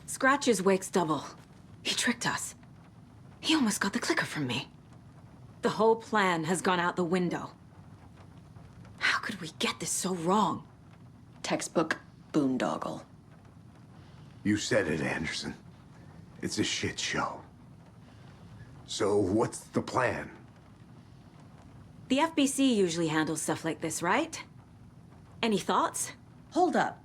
Scratch is Wake's double. He tricked us. He almost got the clicker from me. The whole plan has gone out the window. How could we get this so wrong? Textbook boondoggle. You said it, Anderson. It's a shit show. So what's the plan? The FBC usually handles stuff like this, right? Any thoughts? Hold up.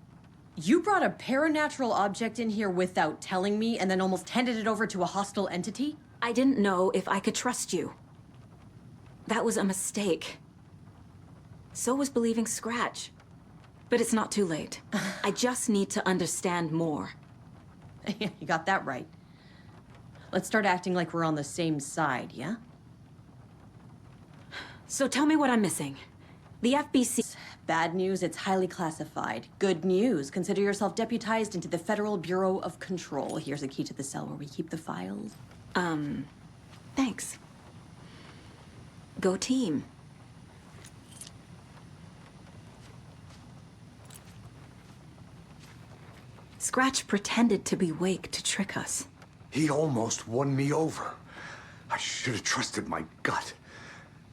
You brought a paranatural object in here without telling me and then almost handed it over to a hostile entity? I didn't know if I could trust you. That was a mistake. So was believing Scratch. But it's not too late. I just need to understand more. You got that right. Let's start acting like we're on the same side, yeah? So tell me what I'm missing. The FBC... Bad news, it's highly classified. Good news, consider yourself deputized into the Federal Bureau of Control. Here's a key to the cell where we keep the files. Thanks. Go team. Scratch pretended to be Wake to trick us. He almost won me over. I should have trusted my gut.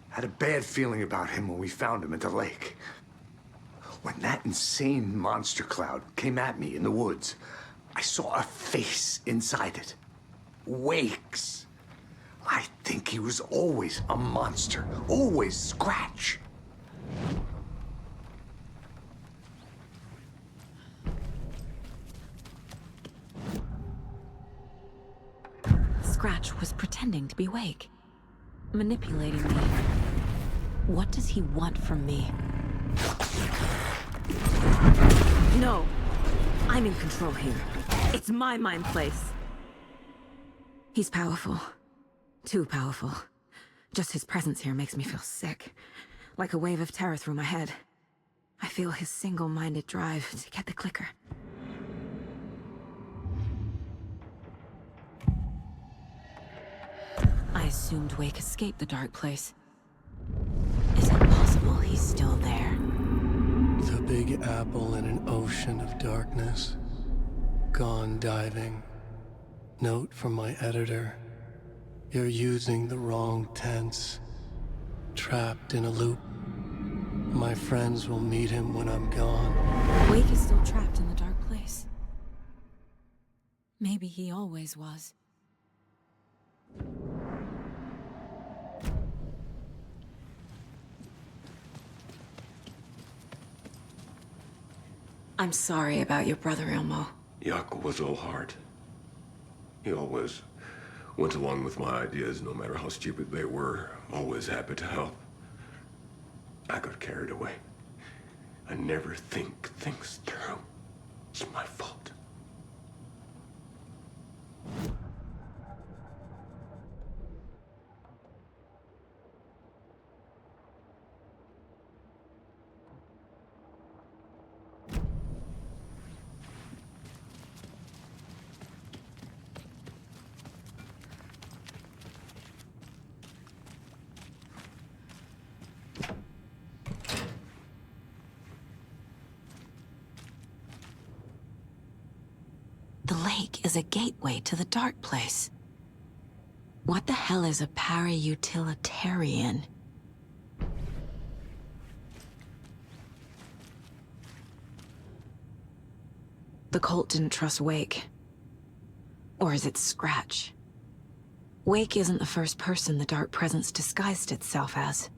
Had a bad feeling about him when we found him at the lake. When that insane monster cloud came at me in the woods, I saw a face inside it. Wake's. I think he was always a monster. Always Scratch. Scratch was pretending to be Wake. Manipulating me. What does he want from me? No. I'm in control here. It's my mind place. He's powerful. Too powerful. Just his presence here makes me feel sick. Like a wave of terror through my head. I feel his single-minded drive to get the clicker. I assumed Wake escaped the dark place. Is it possible he's still there? The Big Apple in an ocean of darkness. Gone diving. Note from my editor. You're using the wrong tense. Trapped in a loop. My friends will meet him when I'm gone. Wake is still trapped in the dark place. Maybe he always was. I'm sorry about your brother, Elmo. Yaakov was old heart. He always went along with my ideas, no matter how stupid they were. Always happy to help. I got carried away. I never think things through. It's my fault. The lake is a gateway to the dark place. What the hell is a para-utilitarian? The cult didn't trust Wake. Or is it Scratch? Wake isn't the first person the dark presence disguised itself as.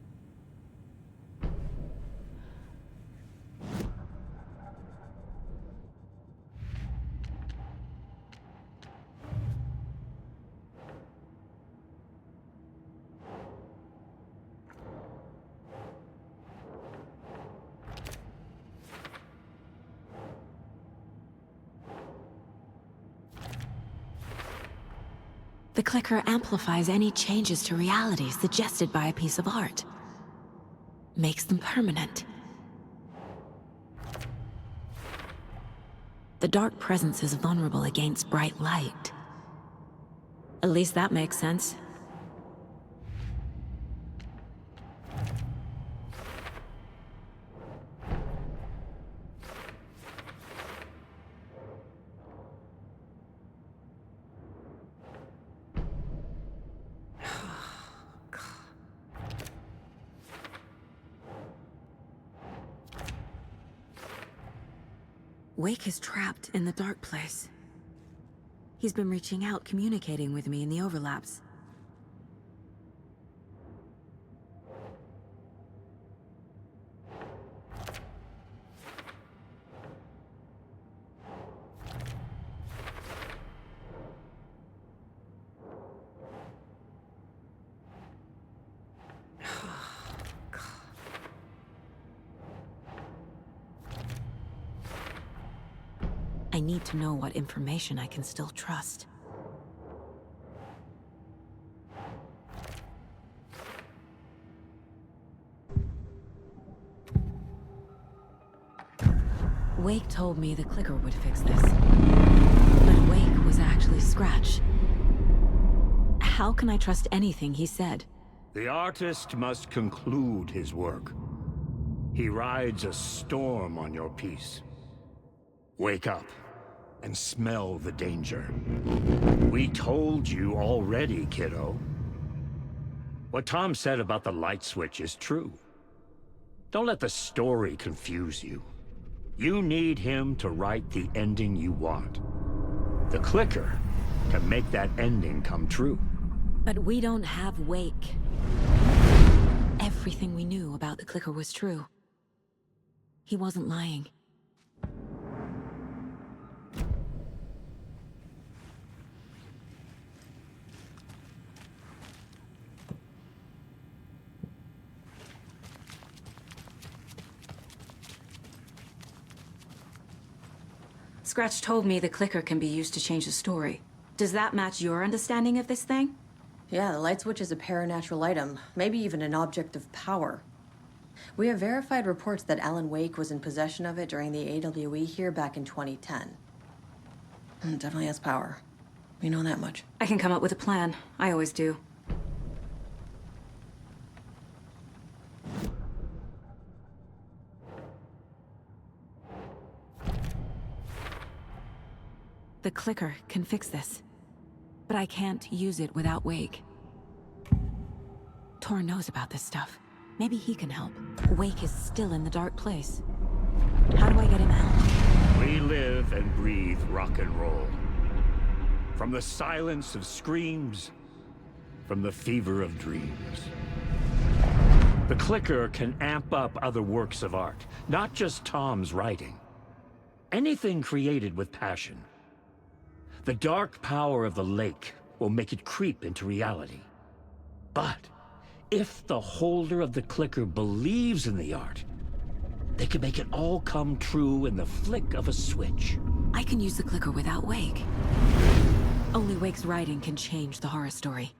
The clicker amplifies any changes to reality suggested by a piece of art. Makes them permanent. The dark presence is vulnerable against bright light. At least that makes sense. Wake is trapped in the dark place. He's been reaching out, communicating with me in the overlaps. I need to know what information I can still trust. Wake told me the clicker would fix this. But Wake was actually Scratch. How can I trust anything he said? The artist must conclude his work. He rides a storm on your piece. Wake up and smell the danger. We told you already, kiddo. What Tom said about the light switch is true. Don't let the story confuse you. You need him to write the ending you want. The clicker can make that ending come true. But we don't have Wake. Everything we knew about the clicker was true. He wasn't lying. Scratch told me the clicker can be used to change the story. Does that match your understanding of this thing? Yeah, the light switch is a paranatural item, maybe even an object of power. We have verified reports that Alan Wake was in possession of it during the AWE here back in 2010. Definitely has power. We know that much. I can come up with a plan. I always do. The clicker can fix this, but I can't use it without Wake. Tor knows about this stuff. Maybe he can help. Wake is still in the dark place. How do I get him out? We live and breathe rock and roll. From the silence of screams, from the fever of dreams. The clicker can amp up other works of art, not just Tom's writing. Anything created with passion. The dark power of the lake will make it creep into reality. But if the holder of the clicker believes in the art, they can make it all come true in the flick of a switch. I can use the clicker without Wake. Only Wake's writing can change the horror story.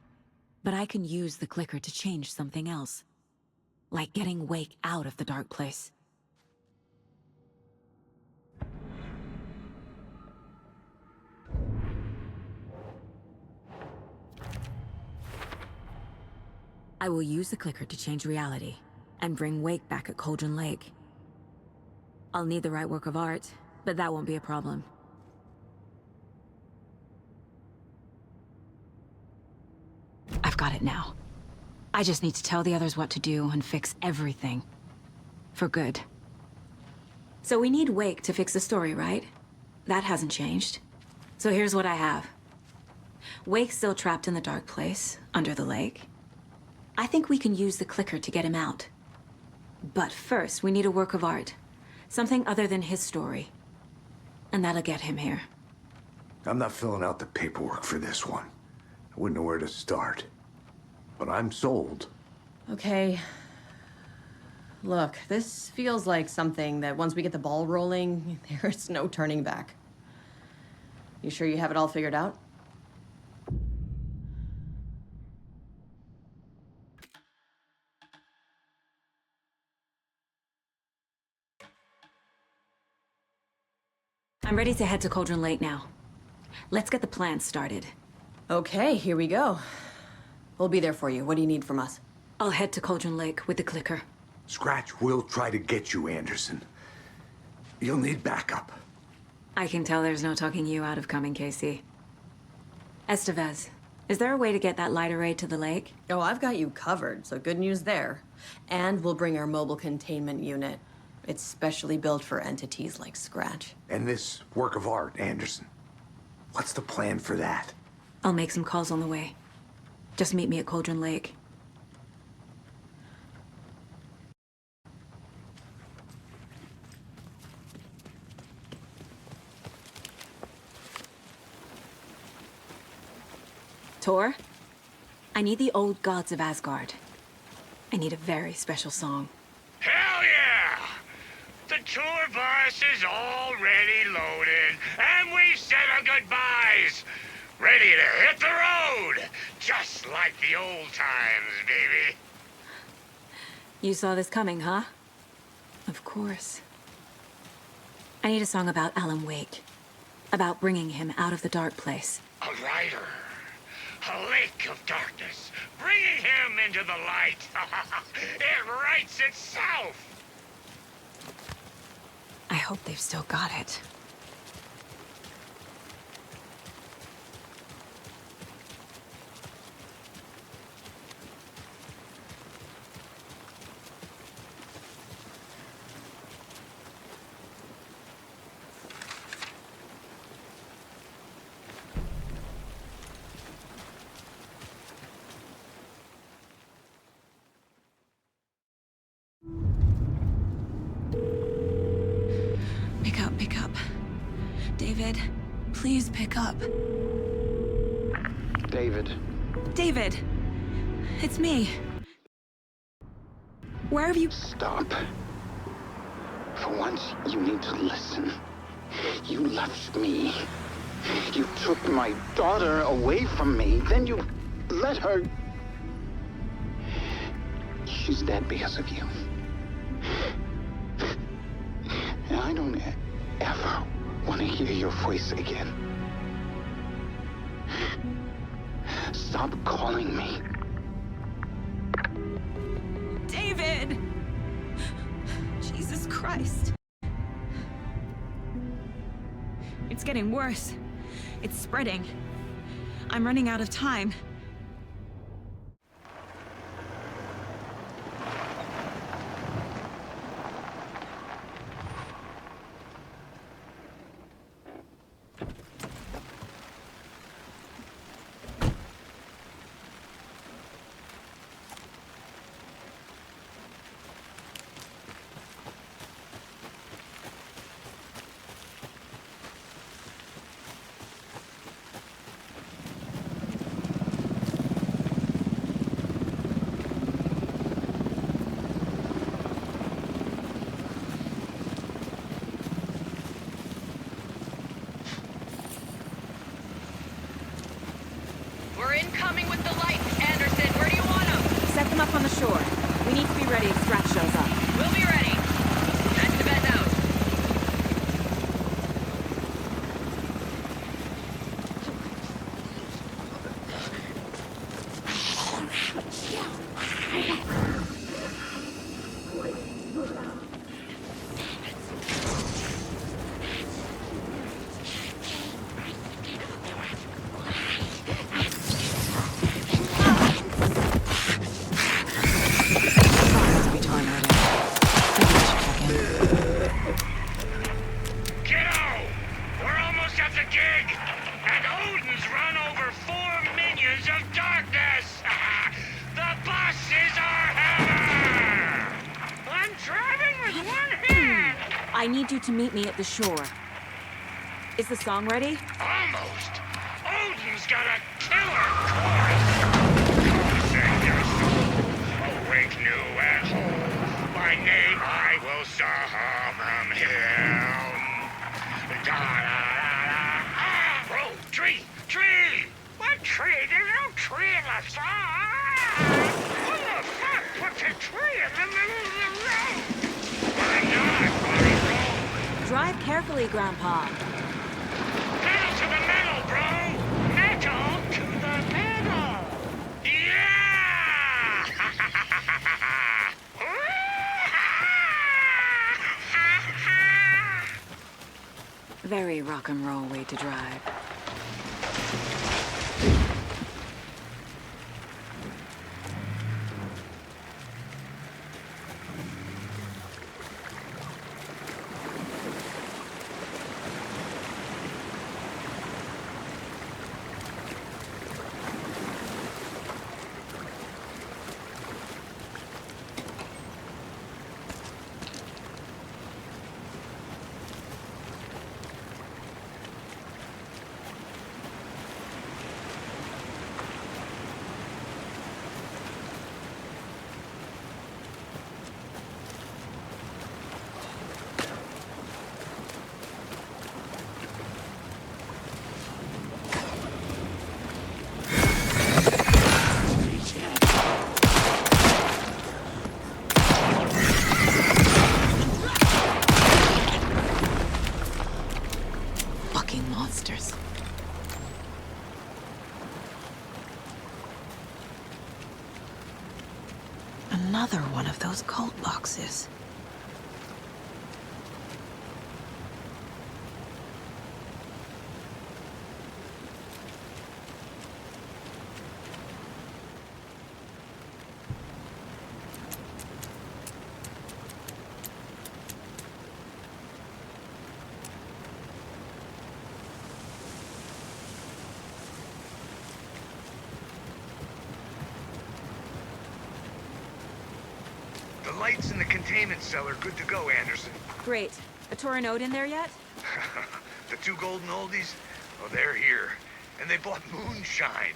But I can use the clicker to change something else. Like getting Wake out of the dark place. I will use the clicker to change reality, and bring Wake back at Cauldron Lake. I'll need the right work of art, but that won't be a problem. I've got it now. I just need to tell the others what to do and fix everything. For good. So we need Wake to fix the story, right? That hasn't changed. So here's what I have. Wake's still trapped in the dark place, under the lake. I think we can use the clicker to get him out. But first, we need a work of art. Something other than his story. And that'll get him here. I'm not filling out the paperwork for this one. I wouldn't know where to start. But I'm sold. Okay. Look, this feels like something that once we get the ball rolling, there's no turning back. You sure you have it all figured out? I'm ready to head to Cauldron Lake now. Let's get the plan started. Okay, here we go. We'll be there for you. What do you need from us? I'll head to Cauldron Lake with the clicker. Scratch will try to get you, Anderson. You'll need backup. I can tell there's no talking you out of coming, Casey. Estevez, is there a way to get that light array to the lake? Oh, I've got you covered, so good news there. And we'll bring our mobile containment unit. It's specially built for entities like Scratch. And this work of art, Anderson. What's the plan for that? I'll make some calls on the way. Just meet me at Cauldron Lake. Tor, I need the old gods of Asgard. I need a very special song. Hell yeah! The tour bus is already loaded, and we said our goodbyes. Ready to hit the road, just like the old times, baby. You saw this coming, huh? Of course. I need a song about Alan Wake. About bringing him out of the dark place. A rider. A lake of darkness. Bringing him into the light. It writes itself. I hope they've still got it. Pick up. David, please pick up. David. David! It's me. Where have you... Stop. For once, you need to listen. You left me. You took my daughter away from me. Then you let her... She's dead because of you. And I don't ever want to hear your voice again. Stop calling me. David! Jesus Christ. It's getting worse. It's spreading. I'm running out of time. We're incoming with the lights, Anderson. Where do you want them? Set them up on the shore. We need to be ready if Scratch shows up. We'll be ready. Head to bed out. Kiddo! We're almost at the gig! And Odin's run over 4 minions of darkness! The bus is our hammer! I'm driving with one hand! I need you to meet me at the shore. Is the song ready? Almost! Odin's got a killer chorus! Sing your soul, awake new and whole. By name I will summon him. Da-da-da-da. Bro, tree! What tree? There's no tree in the song! Who the fuck puts a tree in the middle of the road? Why not? On a road? Drive carefully, Grandpa. Pedal to the metal, bro! Metal to the metal! Yeah! Very rock and roll way to drive. Another one of those cult boxes. The lights in the containment cell are good to go, Anderson. Great. A Toronode in there yet? The two golden oldies? Oh, they're here. And they bought moonshine.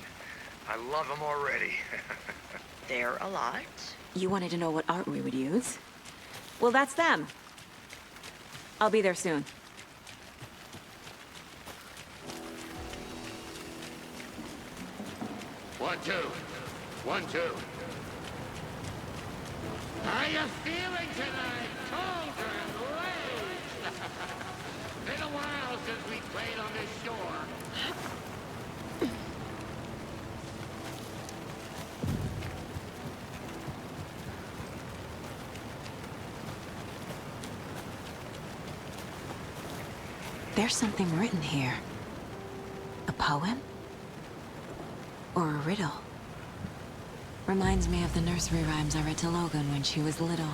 I love them already. They're a lot. You wanted to know what art we would use? Well, that's them. I'll be there soon. One, two. 1, 2. How you feeling tonight, colder and late? Been a while since we played on this shore. There's something written here. A poem? Or a riddle? Reminds me of the nursery rhymes I read to Logan when she was little.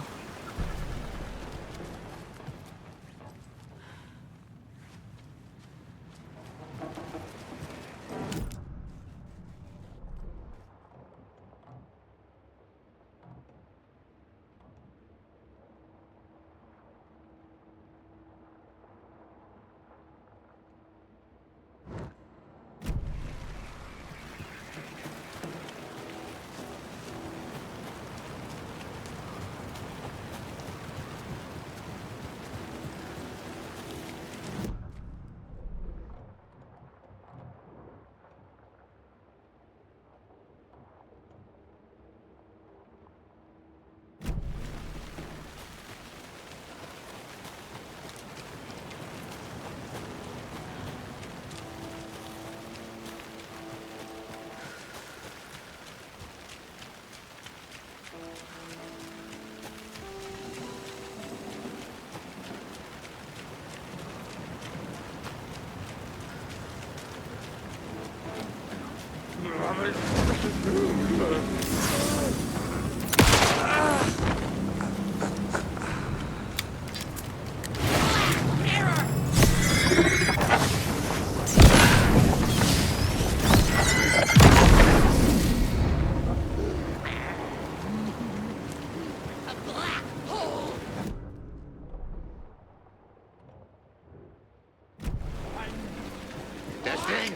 Testing.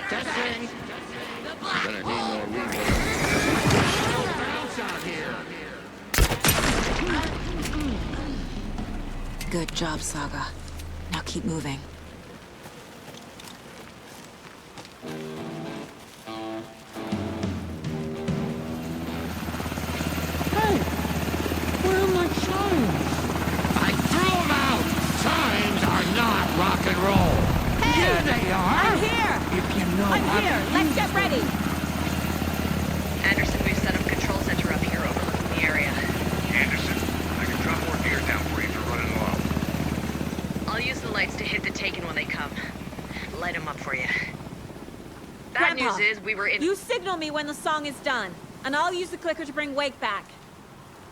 Testing. Gonna need more reload. Bounce out here. Good job, Saga. Now keep moving. Hey, where are my chimes? I threw them out. Chimes are not rock and roll. Hey! Yeah, they are. I'm here! If you know how I'm here! to Let's use get ready! Anderson, we've set up a control center up here overlooking the area. Anderson, I can drop more gear down for you if you're running low. I'll use the lights to hit the Taken when they come. Light them up for you. Bad Grandpa, news is we were in... You signal me when the song is done, and I'll use the clicker to bring Wake back.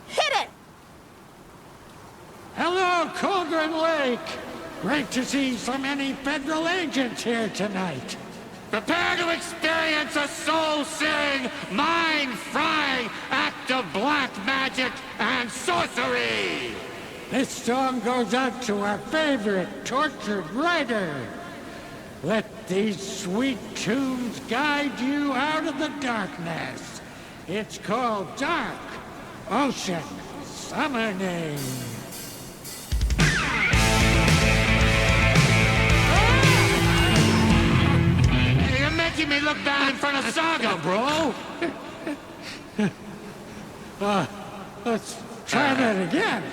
Hit it! Hello, Colgren Lake! Great to see so many federal agents here tonight. Prepare to experience a soul-searing, mind-frying act of black magic and sorcery! This song goes out to our favorite tortured writer. Let these sweet tunes guide you out of the darkness. It's called Dark Ocean Summoning. You're making me look bad in front of Saga, bro. Let's try that again.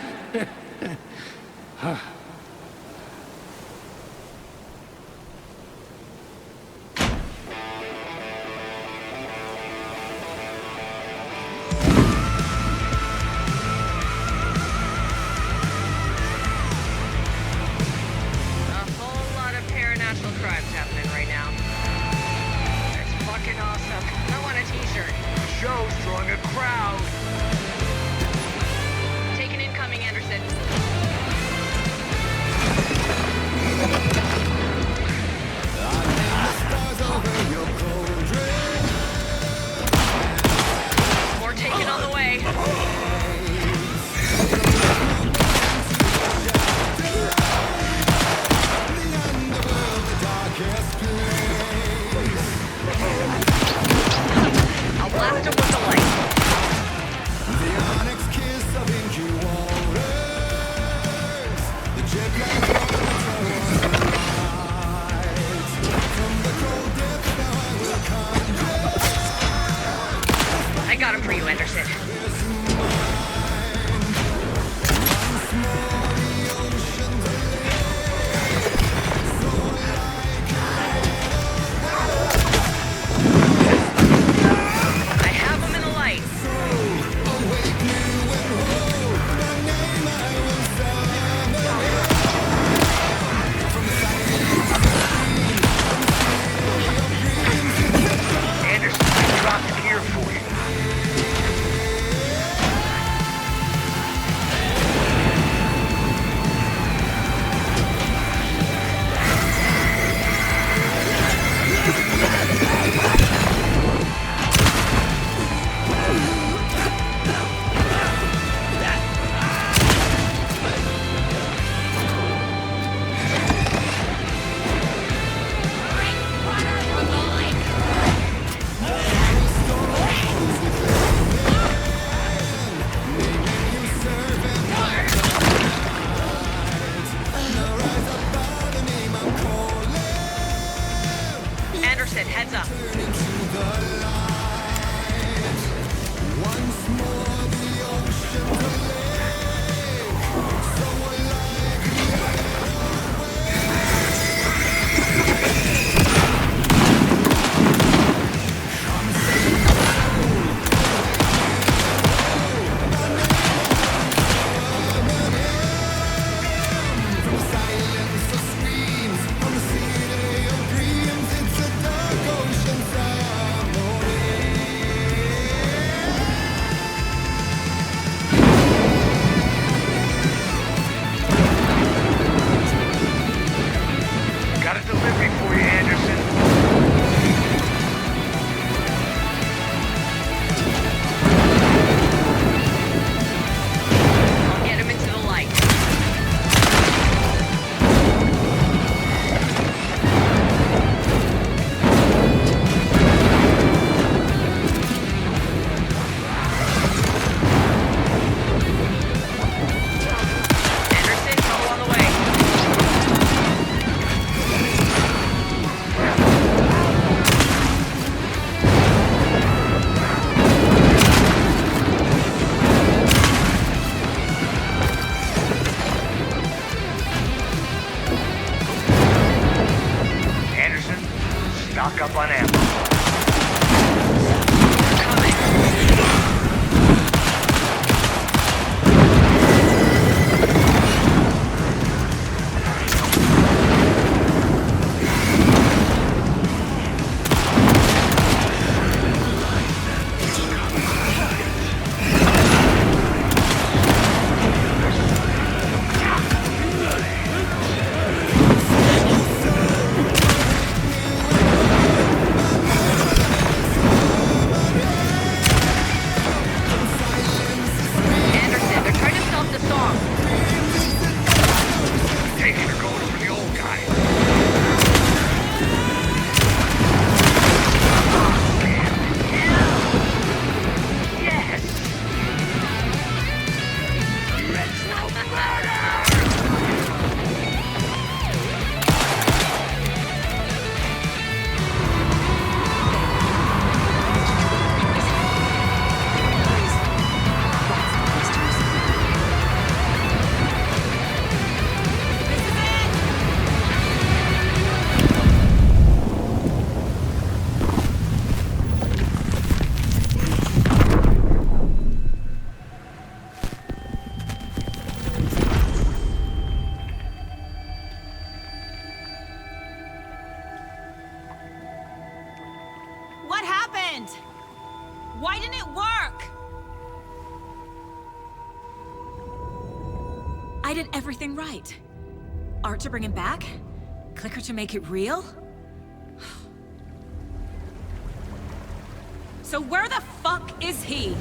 Lock up on amp. What happened? Why didn't it work? I did everything right. Art to bring him back? Clicker to make it real? So where the fuck is he?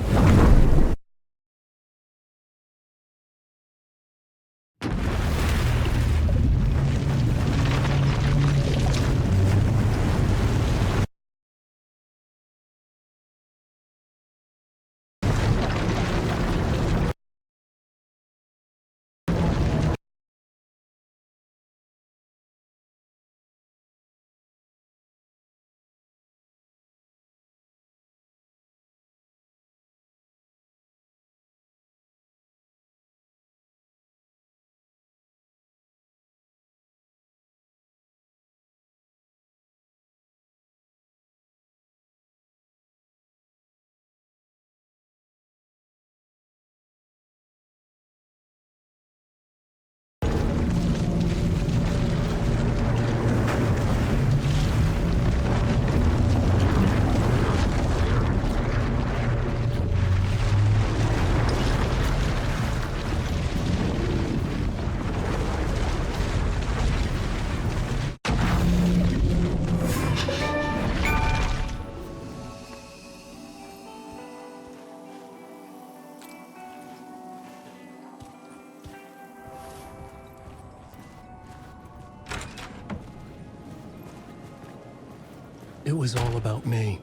It was all about me.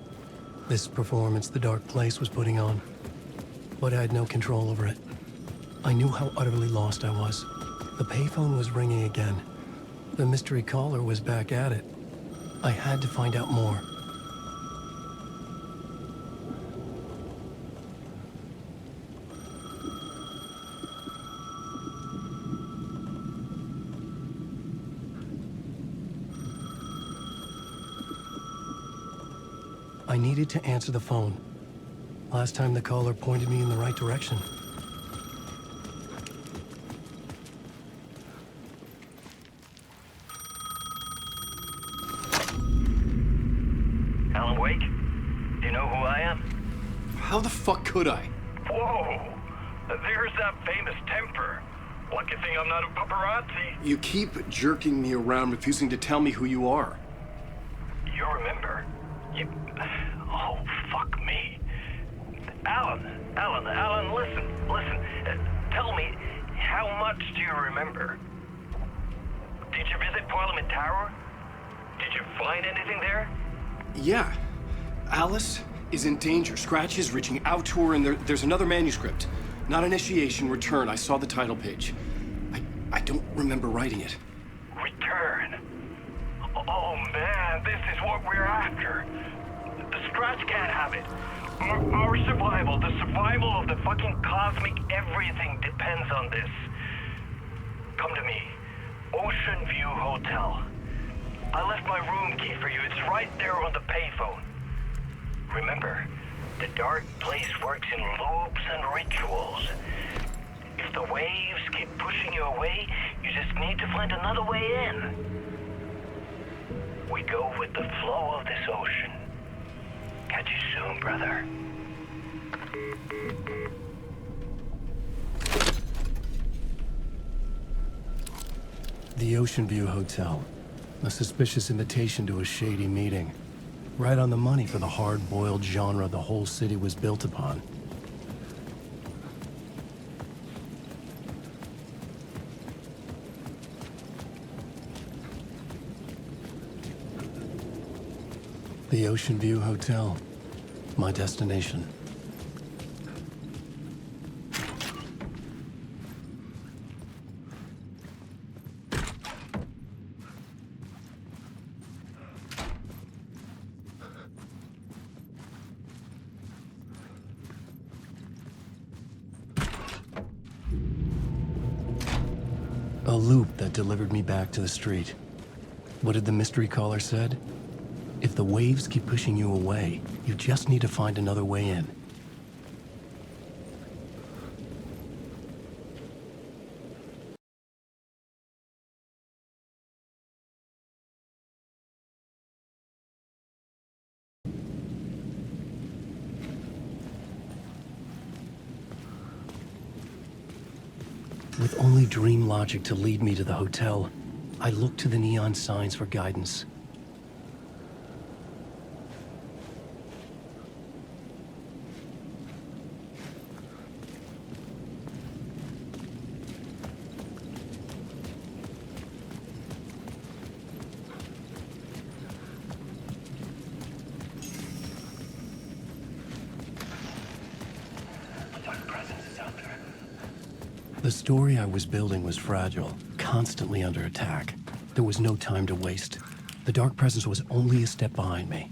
This performance the dark place was putting on. But I had no control over it. I knew how utterly lost I was. The payphone was ringing again. The mystery caller was back at it. I had to find out more. I needed to answer the phone. Last time the caller pointed me in the right direction. Alan Wake? Do you know who I am? How the fuck could I? Whoa! There's that famous temper. Lucky thing I'm not a paparazzi. You keep jerking me around, refusing to tell me who you are. You remember? Oh, fuck me. Alan, listen. Tell me, how much do you remember? Did you visit Parliament Tower? Did you find anything there? Yeah. Alice is in danger. Scratch is reaching out to her, and there's another manuscript. Not initiation, return. I saw the title page. I don't remember writing it. Return? Oh, man, this is what we're after. The Scratch can't have it. Our survival, the survival of the fucking cosmic everything depends on this. Come to me. Oceanview Hotel. I left my room key for you. It's right there on the payphone. Remember, the dark place works in loops and rituals. If the waves keep pushing you away, you just need to find another way in. We go with the flow of this ocean. Catch you soon, brother. The Oceanview Hotel. A suspicious invitation to a shady meeting. Right on the money for the hard-boiled genre the whole city was built upon. The Oceanview Hotel. My destination. A loop that delivered me back to the street. What did the mystery caller said? If the waves keep pushing you away, you just need to find another way in. With only dream logic to lead me to the hotel, I looked to the neon signs for guidance. The story I was building was fragile, constantly under attack. There was no time to waste. The dark presence was only a step behind me.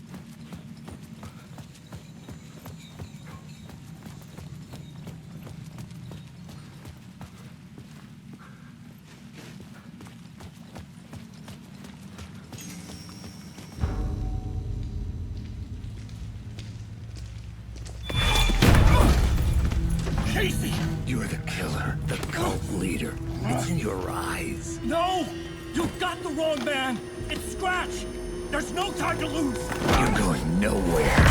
You're the killer, the cult leader. It's in your eyes. No! You've got the wrong man! It's Scratch! There's no time to lose! You're going nowhere.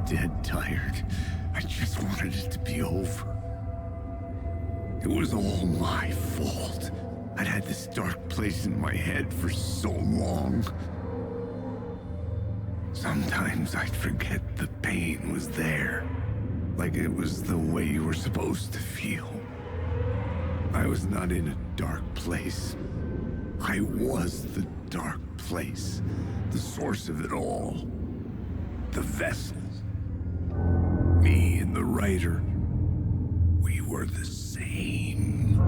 Dead tired. I just wanted it to be over. It was all my fault. I'd had this dark place in my head for so long. Sometimes I'd forget the pain was there. Like it was the way you were supposed to feel. I was not in a dark place. I was the dark place. The source of it all. The vessel. Me and the writer, we were the same.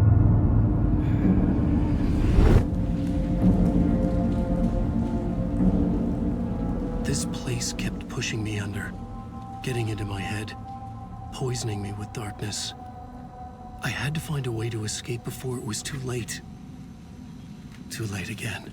This place kept pushing me under, getting into my head, poisoning me with darkness. I had to find a way to escape before it was too late. Too late again.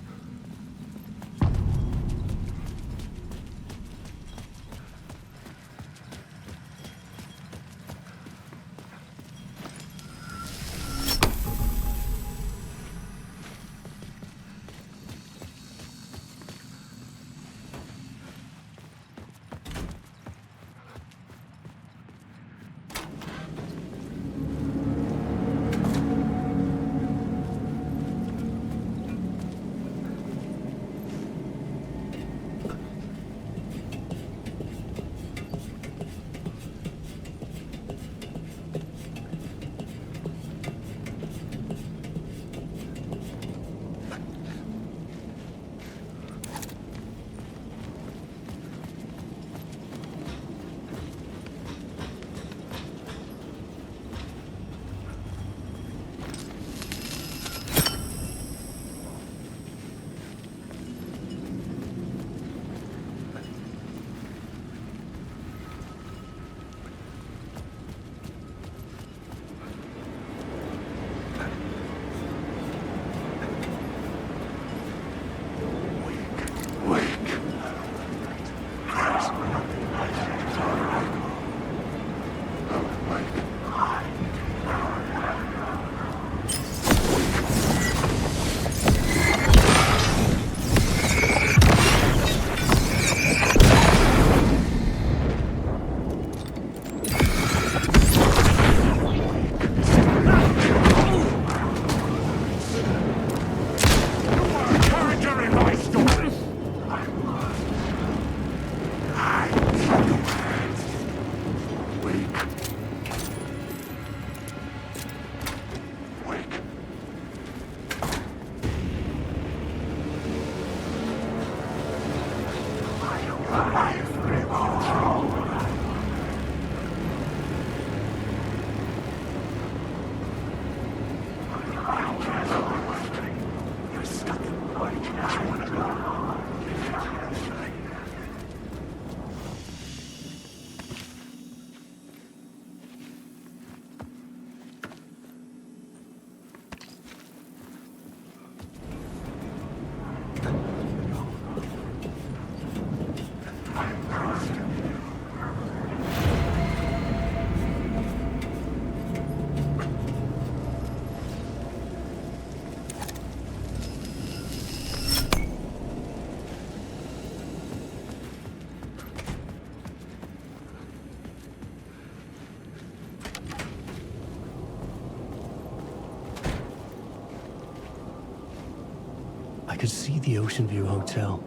I could see the Oceanview Hotel.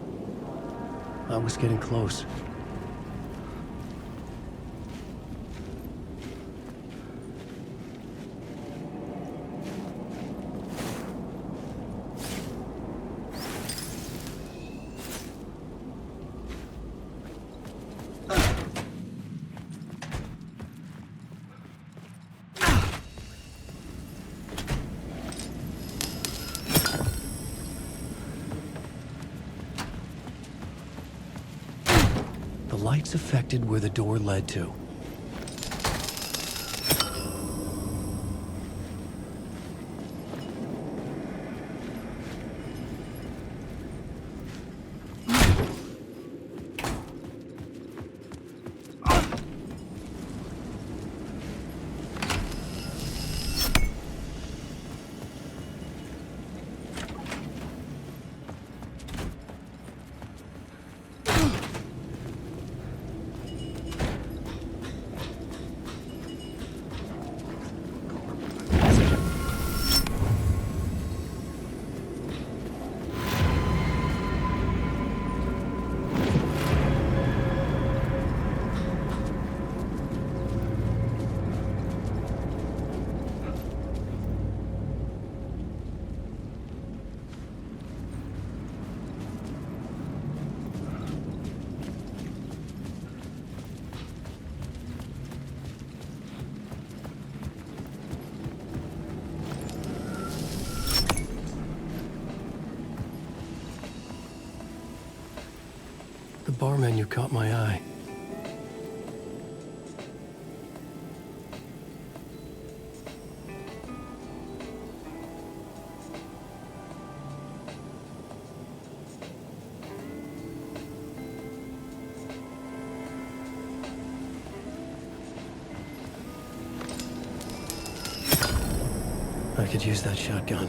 I was getting close. The lights affected where the door led to. The bar menu caught my eye. I could use that shotgun.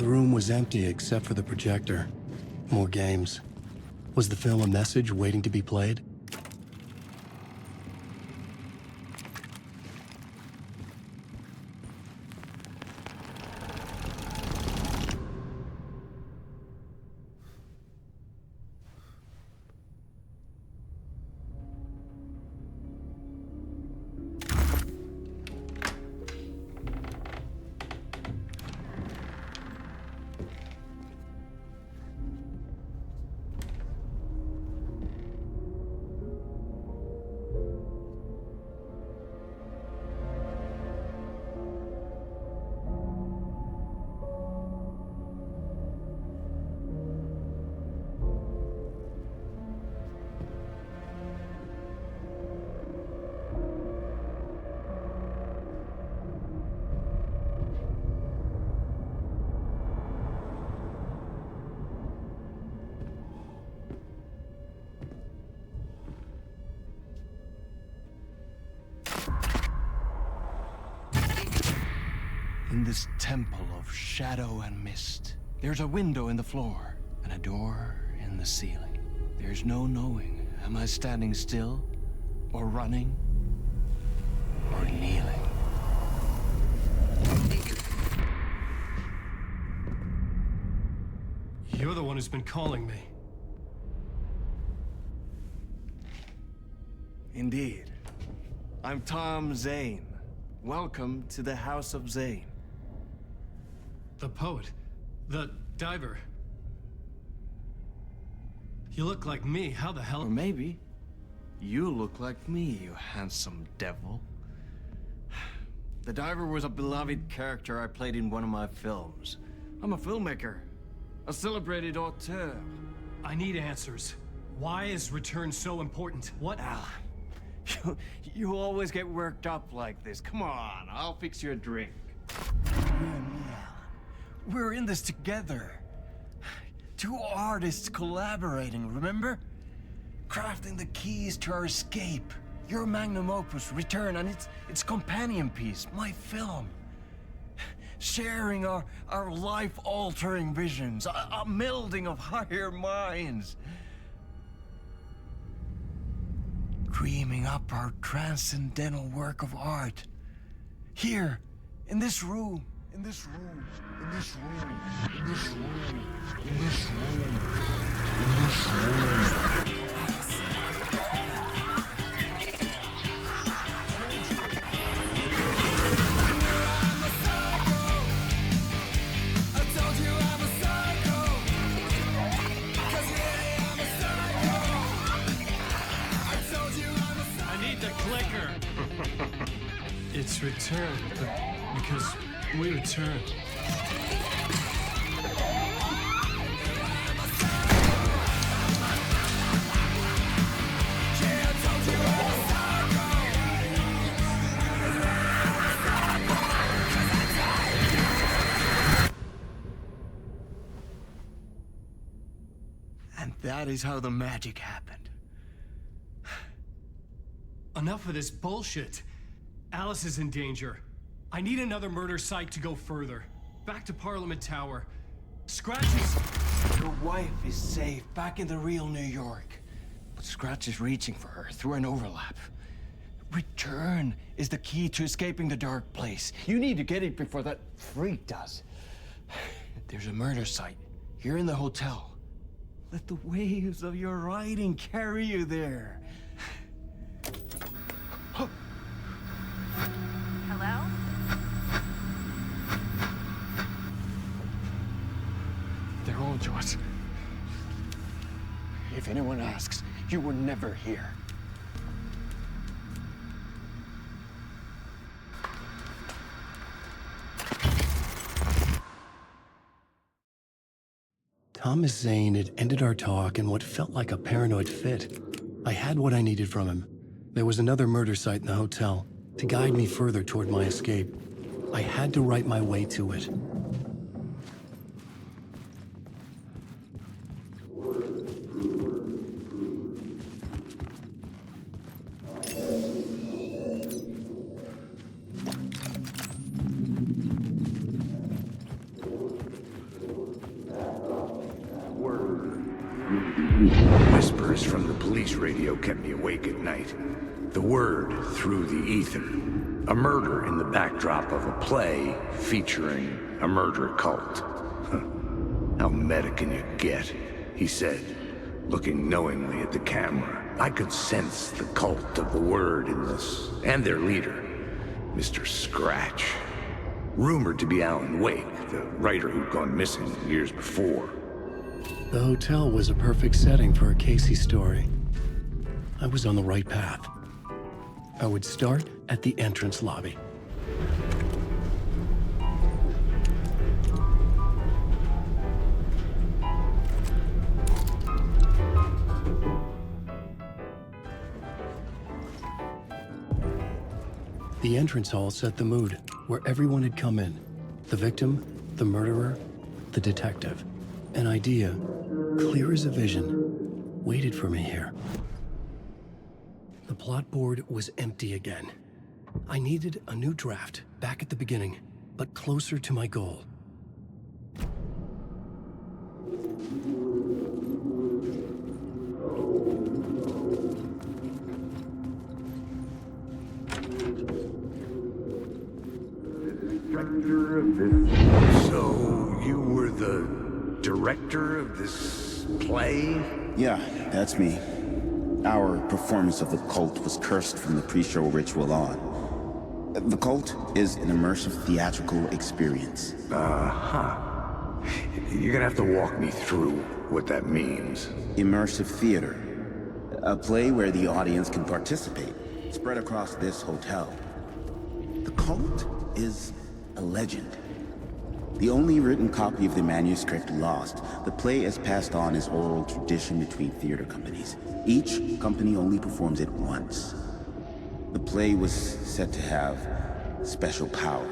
The room was empty except for the projector. More games. Was the film a message waiting to be played? this temple of shadow and mist. There's a window in the floor and a door in the ceiling. There's no knowing, am I standing still, or running, or kneeling? You're the one who's been calling me. Indeed. I'm Tom Zane. Welcome to the House of Zane. The poet. The diver. You look like me. How the hell? Or maybe you look like me, you handsome devil. The diver was a beloved character I played in one of my films. I'm a filmmaker, a celebrated auteur. I need answers. Why is return so important? What? You always get worked up like this. Come on, I'll fix you a drink. We're in this together. Two artists collaborating, remember? Crafting the keys to our escape. Your magnum opus, Return, and its companion piece, my film. Sharing our life-altering visions, a melding of higher minds. Dreaming up our transcendental work of art. Here, in this room, in this room, in this room, in this room, in this room, in this room. It's return, because we return. And that is how the magic happened. Enough of this bullshit. Alice is in danger. I need another murder site to go further. Back to Parliament Tower. Scratch is... Your wife is safe, back in the real New York. But Scratch is reaching for her through an overlap. Return is the key to escaping the dark place. You need to get it before that freak does. There's a murder site here in the hotel. Let the waves of your writing carry you there. Hello? They're all yours. If anyone asks, you were never here. Thomas Zane had ended our talk in what felt like a paranoid fit. I had what I needed from him. There was another murder site in the hotel to guide me further toward my escape. I had to write my way to it. Whispers from the police radio kept me awake at night. The word through the ether. A murder in the backdrop of a play featuring a murder cult. How meta can you get? He said, looking knowingly at the camera. I could sense the cult of the word in this, and their leader, Mr. Scratch. Rumored to be Alan Wake, the writer who'd gone missing years before. The hotel was a perfect setting for a Casey story. I was on the right path. I would start at the entrance lobby. The entrance hall set the mood, where everyone had come in. The victim, the murderer, the detective. An idea, clear as a vision, waited for me here. The plot board was empty again. I needed a new draft, back at the beginning, but closer to my goal. Director of this. So, you were the director of this play? Yeah, that's me. Our performance of The Cult was cursed from the pre-show ritual on. The Cult is an immersive theatrical experience. Uh-huh. You're gonna have to walk me through what that means. Immersive theater. A play where the audience can participate, spread across this hotel. The Cult is a legend. The only written copy of the manuscript lost, the play is passed on as oral tradition between theater companies. Each company only performs it once. The play was said to have special power.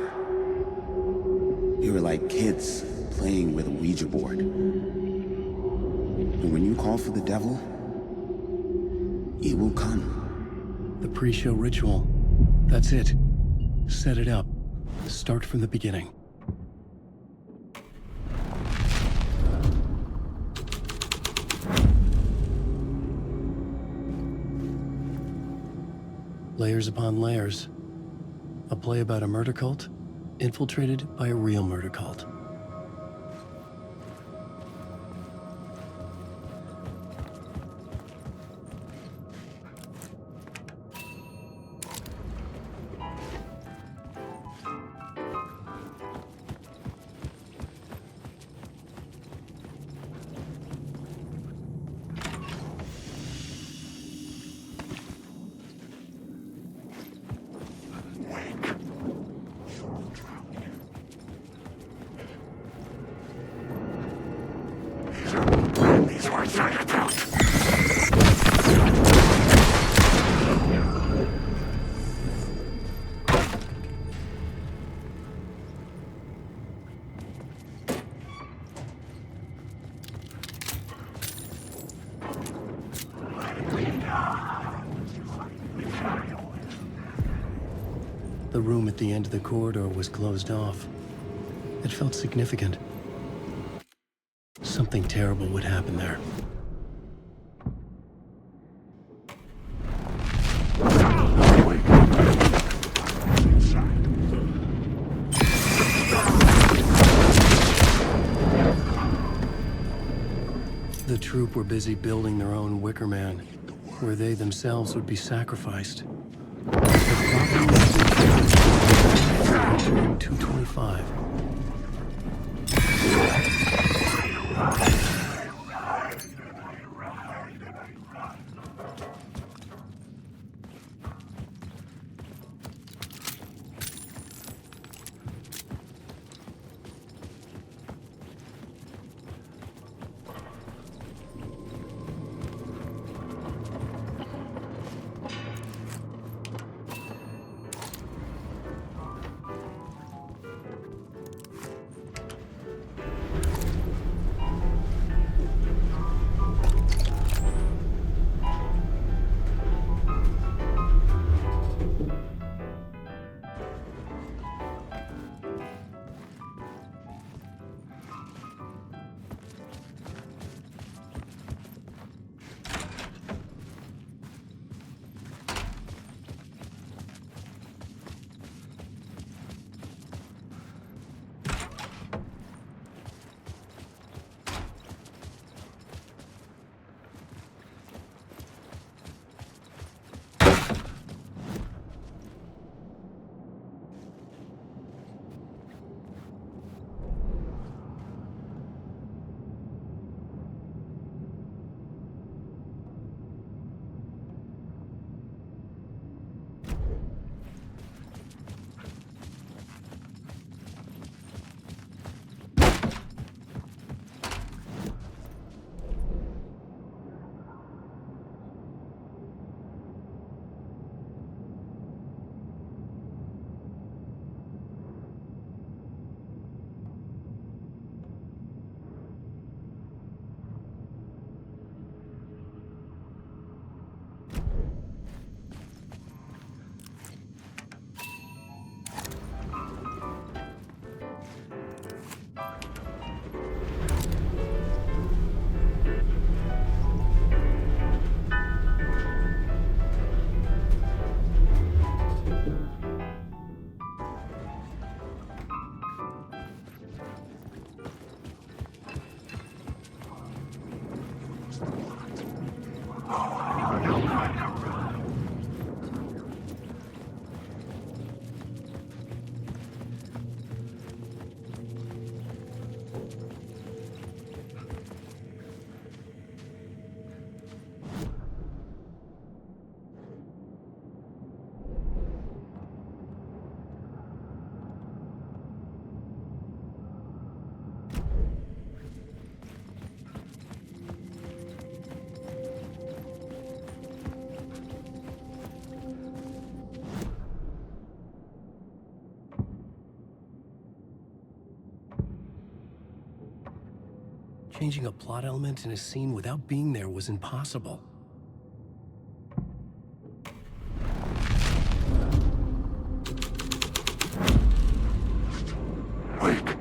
We were like kids playing with a Ouija board. And when you call for the devil, he will come. The pre-show ritual. That's it. Set it up. Start from the beginning. Layers upon layers. A play about a murder cult, infiltrated by a real murder cult. The room at the end of the corridor was closed off. It felt significant. Something terrible would happen there. The troupe were busy building their own Wicker Man, where they themselves would be sacrificed. Room 225. Changing a plot element in a scene without being there was impossible. Wake.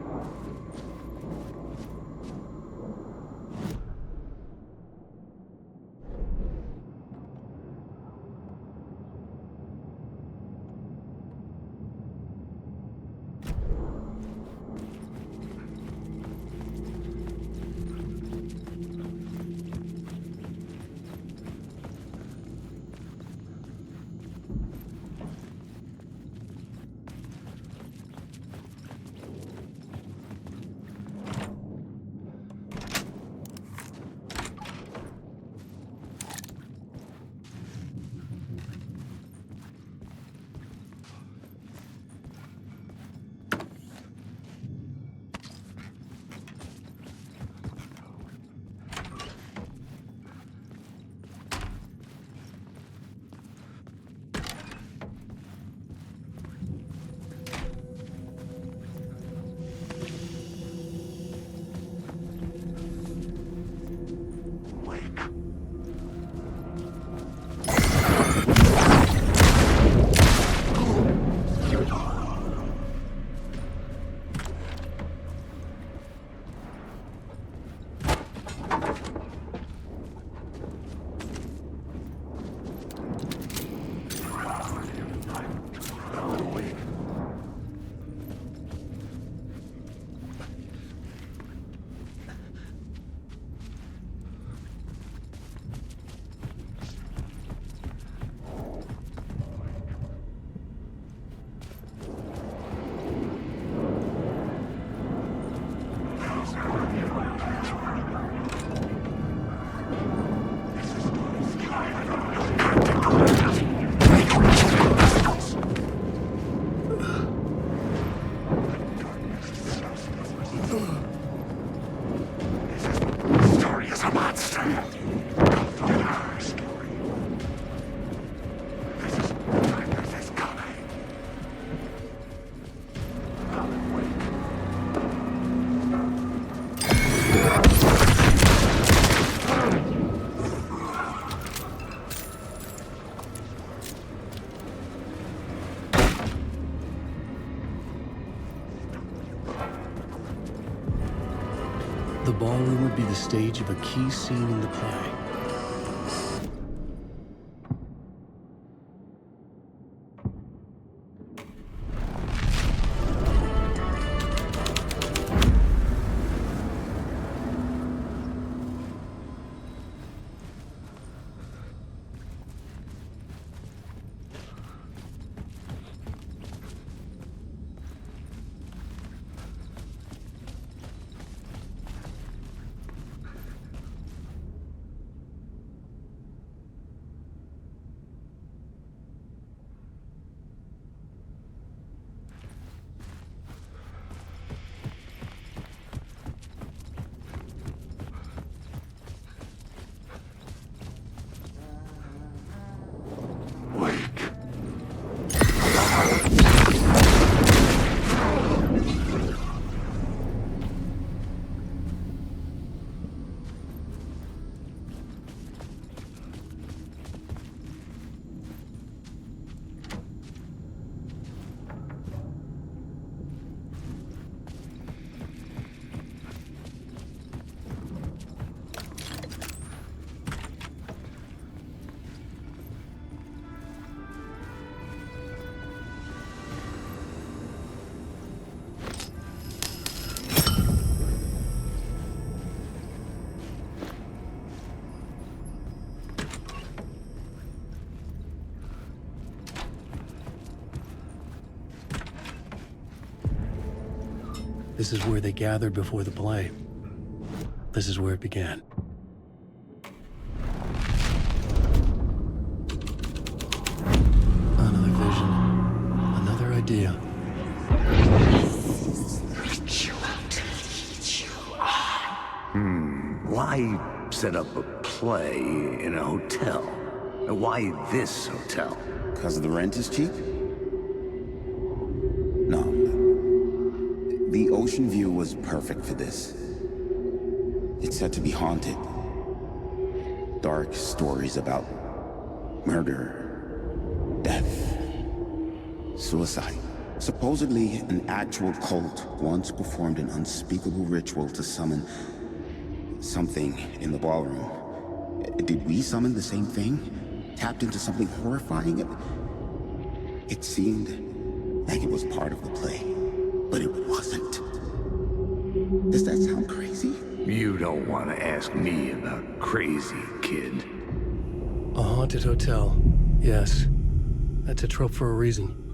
The ballroom would be the stage of a key scene in the play. This is where they gathered before the play. This is where it began. Another vision. Another idea. Why set up a play in a hotel? Why this hotel? Because the rent is cheap? No. The Oceanview was perfect for this. It's said to be haunted. Dark stories about murder, death, suicide. Supposedly, an actual cult once performed an unspeakable ritual to summon something in the ballroom. Did we summon the same thing? Tapped into something horrifying? It seemed like it was part of the play, but it wasn't. Does that sound crazy? You don't want to ask me about crazy, kid. A haunted hotel. Yes. That's a trope for a reason.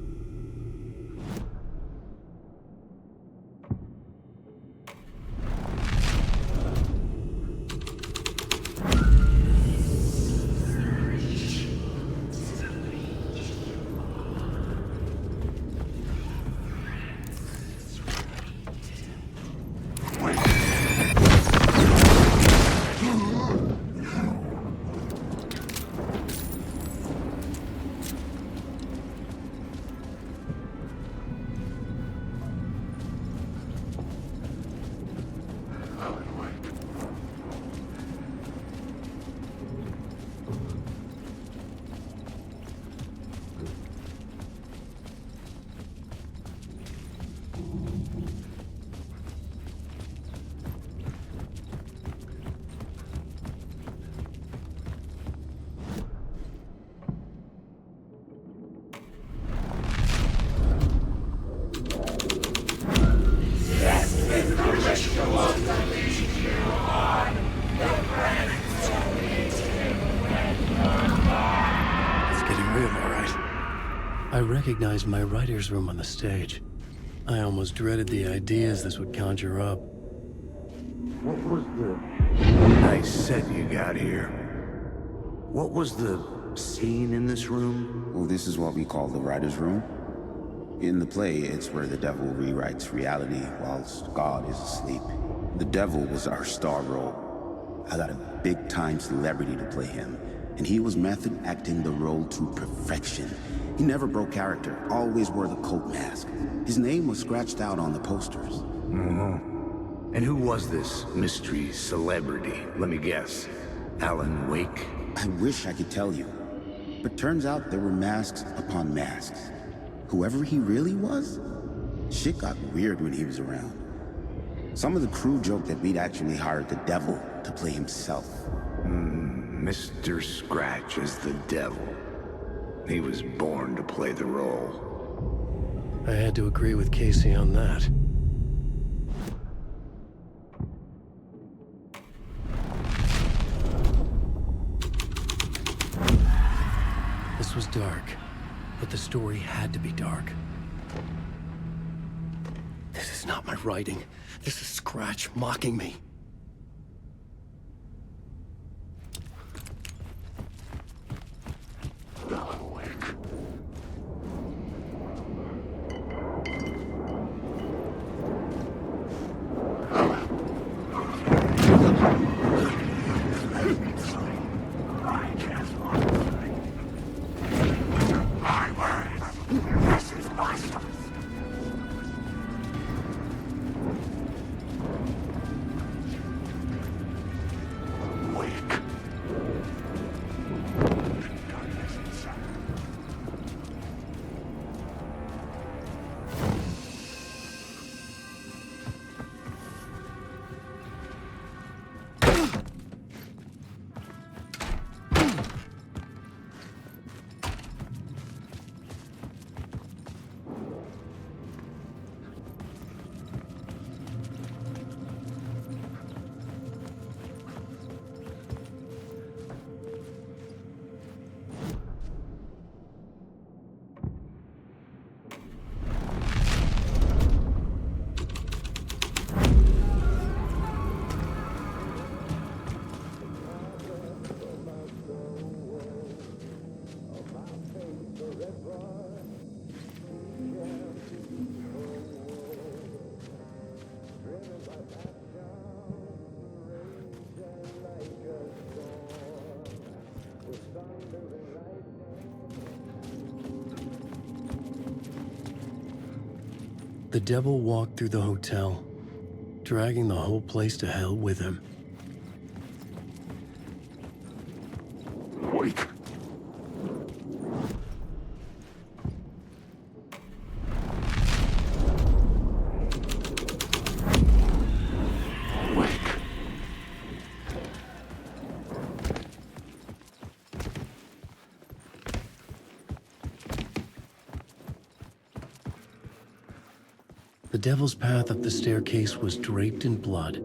I recognized my writer's room on the stage. I almost dreaded the ideas this would conjure up. What was the nice set you got here? What was the scene in this room? Well, this is what we call the writer's room. In the play, it's where the devil rewrites reality whilst God is asleep. The devil was our star role. I got a big-time celebrity to play him, and he was method acting the role to perfection. He never broke character, always wore the coat mask. His name was scratched out on the posters. And who was this mystery celebrity? Let me guess. Alan Wake? I wish I could tell you, but turns out there were masks upon masks. Whoever he really was, shit got weird when he was around. Some of the crew joked that we'd actually hired the devil to play himself. Mr. Scratch is the devil. He was born to play the role. I had to agree with Casey on that. This was dark, but the story had to be dark. This is not my writing. This is Scratch mocking me. The devil walked through the hotel, dragging the whole place to hell with him. Wake. The devil's path up the staircase was draped in blood.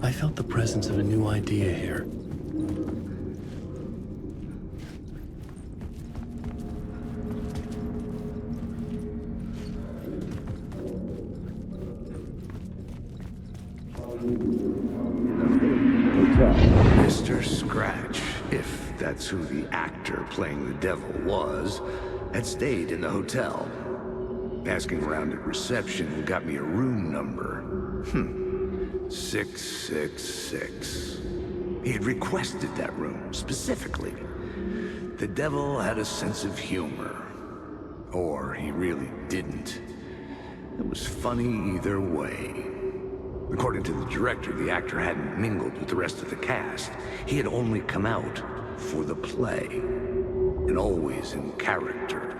I felt the presence of a new idea here. Mr. Scratch, if that's who the actor playing the devil was, had stayed in the hotel. Asking around at reception got me a room number. 666. He had requested that room, specifically. The devil had a sense of humor. Or he really didn't. It was funny either way. According to the director, the actor hadn't mingled with the rest of the cast. He had only come out for the play, and always in character.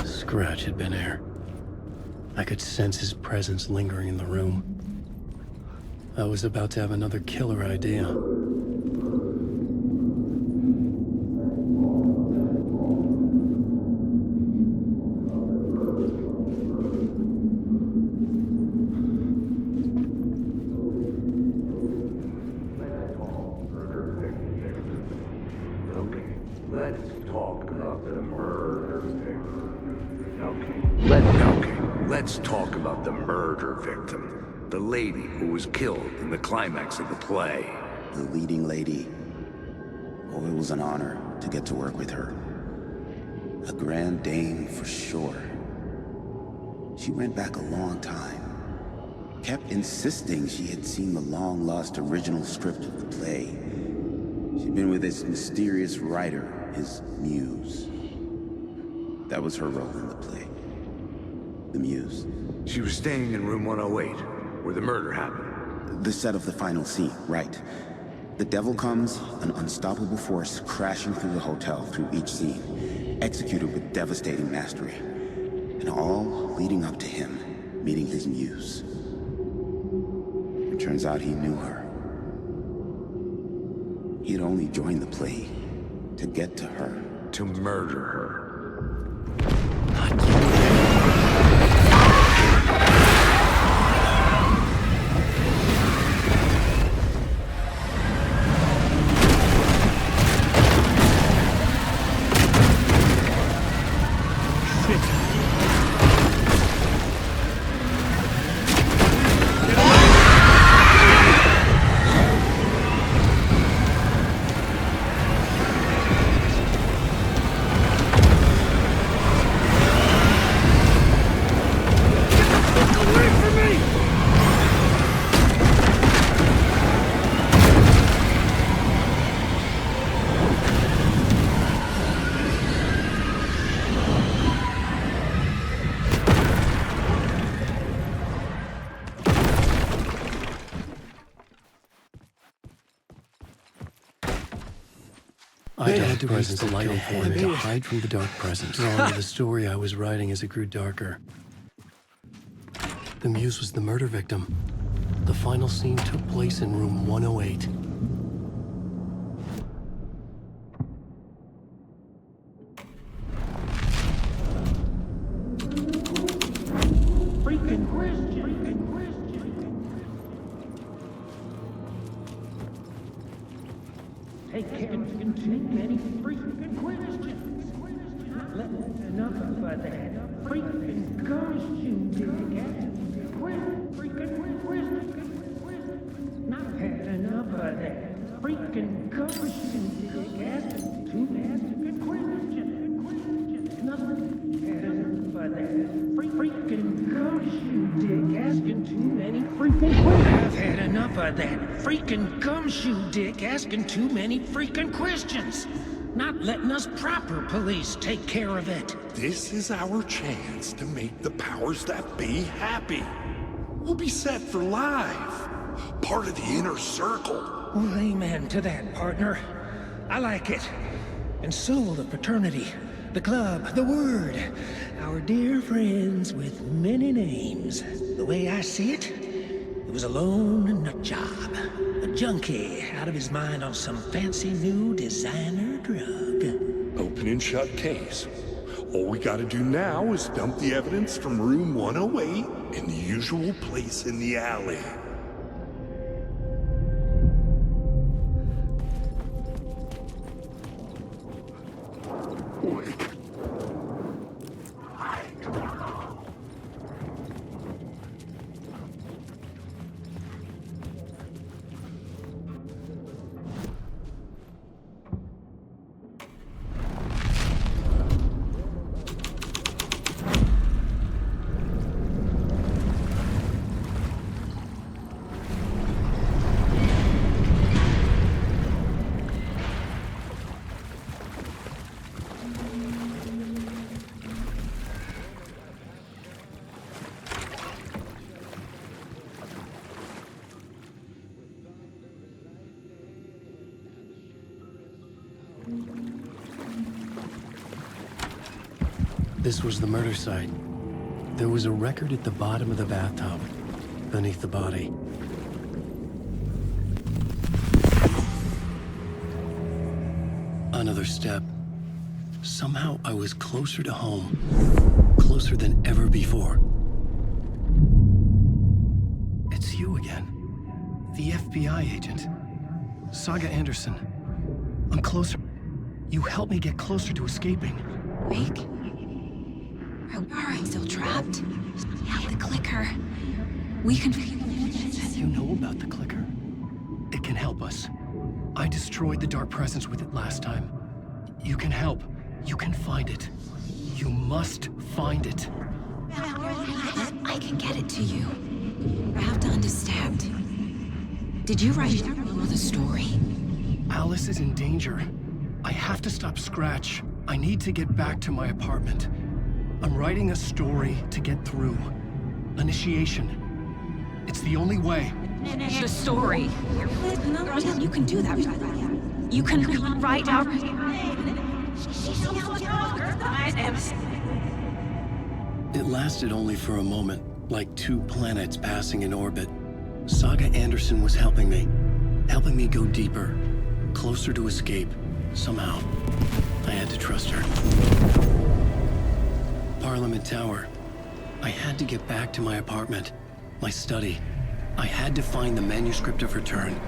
Scratch had been here. I could sense his presence lingering in the room. I was about to have another killer idea. Let's talk about the murder victim. The lady who was killed in the climax of the play. The leading lady. Oh, it was an honor to get to work with her. A grand dame for sure. She went back a long time. Kept insisting she had seen the long-lost original script of the play. She'd been with this mysterious writer, his muse. That was her role in the play. The muse. She was staying in room 108, where the murder happened. The set of the final scene, right. The devil comes, an unstoppable force crashing through the hotel through each scene, executed with devastating mastery. And all leading up to him meeting his muse. It turns out he knew her. He had only joined the play to get to her. To murder her. I had to use the light for me to hide from the dark presence, drawn to the story I was writing as it grew darker. The muse was the murder victim. The final scene took place in room 108. take care of too many freaking questions. Not enough of that freaking costume dig. Freaking questions. Not had enough of that freaking costume dig. Asking too many questions. Nothing had enough of that freaking costume dig. Asking too many freaking questions. I've had enough of that freaking gumshoe dick asking too many freaking questions. Not letting us proper police take care of it. This is our chance to make the powers that be happy. We'll be set for life. Part of the inner circle. Well, amen to that, partner. I like it. And so will the fraternity, the club, the word. Our dear friends with many names. The way I see it, it was a lone nut job. A junkie out of his mind on some fancy new designer drug. Open and shut case. All we gotta do now is dump the evidence from room 108 in the usual place in the alley. This was the murder site. There was a record at the bottom of the bathtub, beneath the body. Another step. Somehow I was closer to home. Closer than ever before. It's you again. The FBI agent. Saga Anderson. I'm closer. You helped me get closer to escaping. Wake? Are we still trapped? Yeah, the clicker. We can... You know about the clicker? It can help us. I destroyed the dark presence with it last time. You can help. You can find it. You must find it. I can get it to you. You have to understand. Did you write the story? Alice is in danger. I have to stop Scratch. I need to get back to my apartment. I'm writing a story to get through. Initiation. It's the only way. The story. You can do that. You can write out... It lasted only for a moment, like two planets passing in orbit. Saga Anderson was helping me go deeper, closer to escape, somehow. I had to trust her. Parliament Tower. I had to get back to my apartment, my study. I had to find the manuscript of Return.